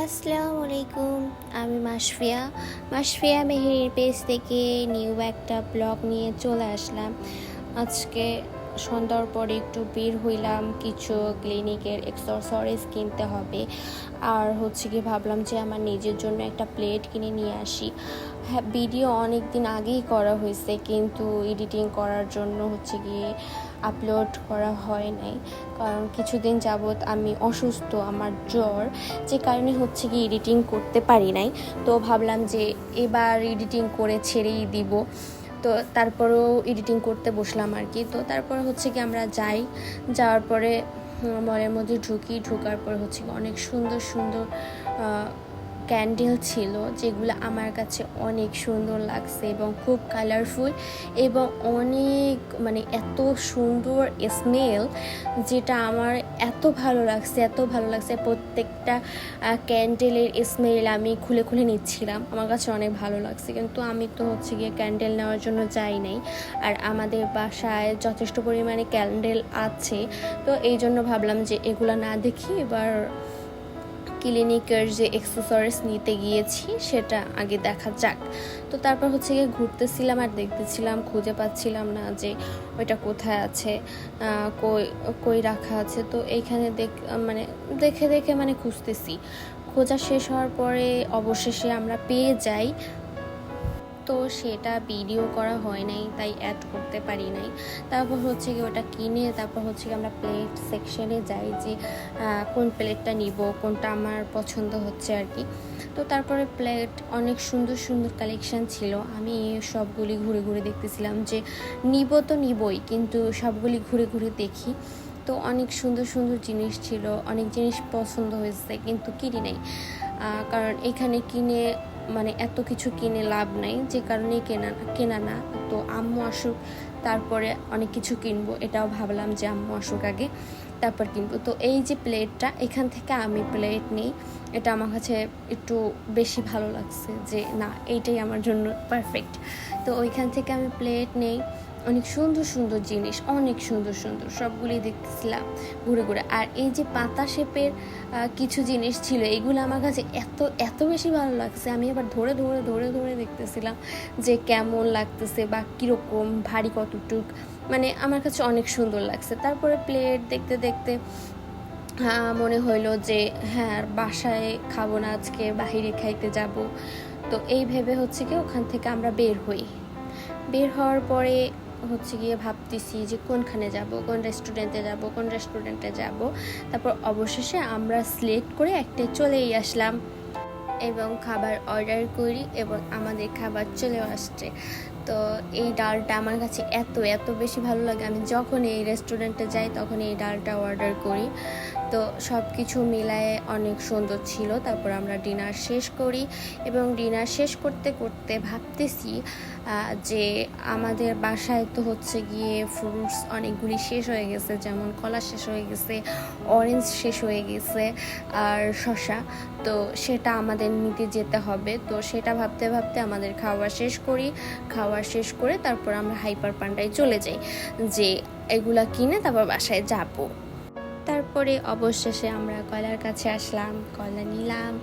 আসসালামু আলাইকুম। আমি মাশফিয়া মেহেরির পেজ থেকে নিউ একটা ব্লগ নিয়ে চলে আসলাম। আজকে সন্ধ্যার পরে একটু বের হইলাম, কিছু ক্লিনিকের এক্সেসরিজ কিনতে হবে। আর হচ্ছে কি ভাবলাম যে আমার নিজের জন্য একটা প্লেট কিনে নিয়ে আসি। হ্যাঁ, ভিডিও অনেক দিন আগেই করা হয়েছে, কিন্তু এডিটিং করার জন্য হচ্ছে গিয়ে আপলোড করা হয় নাই, কারণ কিছুদিন যাবৎ আমি অসুস্থ, আমার জ্বর, যে কারণে হচ্ছে কি এডিটিং করতে পারি নাই। তো ভাবলাম যে এবার এডিটিং করে ছেড়েই দিব। তো তারপরেও এডিটিং করতে বসলাম আর কি। তো তারপরে হচ্ছে কি আমরা যাওয়ার পরে মলের মধ্যে ঢোকার পর হচ্ছে অনেক সুন্দর সুন্দর ক্যান্ডেল ছিল, যেগুলো আমার কাছে অনেক সুন্দর লাগছে এবং খুব কালারফুল এবং অনেক এত সুন্দর স্মেল, যেটা আমার এত ভালো লাগছে। প্রত্যেকটা ক্যান্ডেলের স্মেল আমি খুলে খুলে নিচ্ছিলাম, আমার কাছে অনেক ভালো লাগছে। কিন্তু আমি তো হচ্ছে গিয়ে ক্যান্ডেল নেওয়ার জন্য যাই নাই, আর আমাদের বাসায় যথেষ্ট পরিমাণে ক্যান্ডেল আছে। তো এই জন্য ভাবলাম যে এগুলো না দেখি এবার ক্লিনিকের যে এক্সেসরিজ নিতে গিয়েছি সেটা আগে দেখা যাক। তো তারপর হচ্ছে গিয়ে ঘুরতেছিলাম আর দেখতেছিলাম, খুঁজে পাচ্ছিলাম না যে ওইটা কোথায় আছে, কই রাখা আছে। তো এইখানে দেখে খুঁজতেছি। খোঁজা শেষ হওয়ার পরে অবশেষে আমরা পেয়ে যাই। তো সেটা ভিডিও করা হয় নাই, তাই অ্যাড করতে পারি নাই। তারপর হচ্ছে কি ওটা কিনে তারপর হচ্ছে কি আমরা প্লেট সেকশনে যাই যে কোন প্লেটটা নিব, কোনটা আমার পছন্দ হচ্ছে আর কি। তো তারপরে প্লেট অনেক সুন্দর সুন্দর কালেকশান ছিল। আমি সবগুলি ঘুরে ঘুরে দেখতেছিলাম যে নিব তো নিবই, কিন্তু সবগুলি ঘুরে ঘুরে দেখি। তো অনেক সুন্দর সুন্দর জিনিস ছিল, অনেক জিনিস পছন্দ হয়েছে, কিন্তু কিনি নাই। কারণ এখানে কিনে এত কিছু কিনে লাভ নাই, যে কারণে কেনা না। তো আম্মু আসুক, তারপরে অনেক কিছু কিনবো, এটাও ভাবলাম যে আম্মু আসুক আগে তারপর কিনবো। তো এই যে প্লেটটা, এখান থেকে আমি প্লেট নিই, এটা আমার কাছে একটু বেশি ভালো লাগছে, যে না এইটাই আমার জন্য পারফেক্ট। তো ওইখান থেকে আমি প্লেট নেই। অনেক সুন্দর সুন্দর জিনিস, অনেক সুন্দর সুন্দর সবগুলি দেখতেছিলাম ঘুরে ঘুরে। আর এই যে পাতা শেপের কিছু জিনিস ছিল, এগুলো আমার কাছে এত এত বেশি ভালো লাগছে। আমি আবার ধরে ধরে ধরে ধরে দেখতেছিলাম যে কেমন লাগতেছে বা কীরকম ভারী, কতটুক, আমার কাছে অনেক সুন্দর লাগছে। তারপরে প্লেট দেখতে দেখতে মনে হইলো যে হ্যাঁ, বাসায় খাবো না, আজকে বাহিরে খাইতে যাব। তো এই ভেবে হচ্ছে কি ওখান থেকে আমরা বের হওয়ার পরে হচ্ছে গিয়ে ভাবতেছি যে কোন রেস্টুরেন্টে যাব। তারপর অবশেষে আমরা সিলেক্ট করে একটা চলেই আসলাম এবং খাবার অর্ডার করি এবং আমাদের খাবার চলেও আসছে। তো এই ডালটা আমার কাছে এত এত বেশি ভালো লাগে, আমি যখন এই রেস্টুরেন্টে যাই তখন এই ডালটা অর্ডার করি। তো সব কিছু মিলায়ে অনেক সুন্দর ছিল। তারপর আমরা ডিনার শেষ করি এবং ডিনার শেষ করতে করতে ভাবতেছি যে আমাদের বাসায় তো হচ্ছে গিয়ে ফ্রুটস অনেকগুলি শেষ হয়ে গেছে, যেমন কলা শেষ হয়ে গেছে, অরেঞ্জ শেষ হয়ে গেছে, আর শসা। তো সেটা আমাদের নিতে যেতে হবে। তো সেটা ভাবতে ভাবতে আমাদের খাওয়া শেষ করে তারপর আমরা হাইপার পান্ডায় চলে যাই যে এগুলা কিনে তারপর বাসায় যাব। তারপরে অবশেষে আমরা কলার কাছে আসলাম, কলা নিলাম,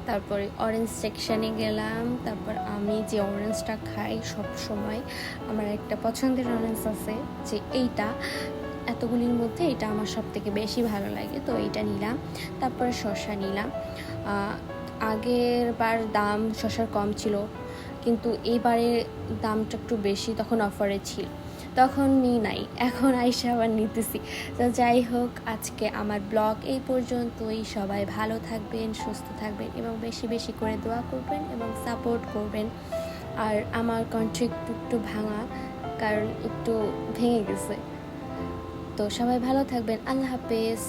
তারপরে অরেঞ্জ সেকশানে গেলাম। তারপর আমি যে অরেঞ্জটা খাই সব সময়, আমার একটা পছন্দের অরেঞ্জ আছে, যে এইটা এতগুলির মধ্যে এটা আমার সব থেকে বেশি ভালো লাগে, তো এইটা নিলাম। তারপরে শসা নিলাম। আগের বার দাম শসার কম ছিল, কিন্তু এইবারের দামটা একটু বেশি, তখন অফারে ছিল, তখন নিই নাই, এখন আইসা আবার নিতেছি। তো যাই হোক, আজকে আমার ব্লগ এই পর্যন্তই। সবাই ভালো থাকবেন, সুস্থ থাকবেন এবং বেশি বেশি করে দোয়া করবেন এবং সাপোর্ট করবেন। আর আমার কন্ট্রি একটু ভাঙা, কারণ একটু ভেঙে গেছে। তো সবাই ভালো থাকবেন, আল্লাহ হাফেজ।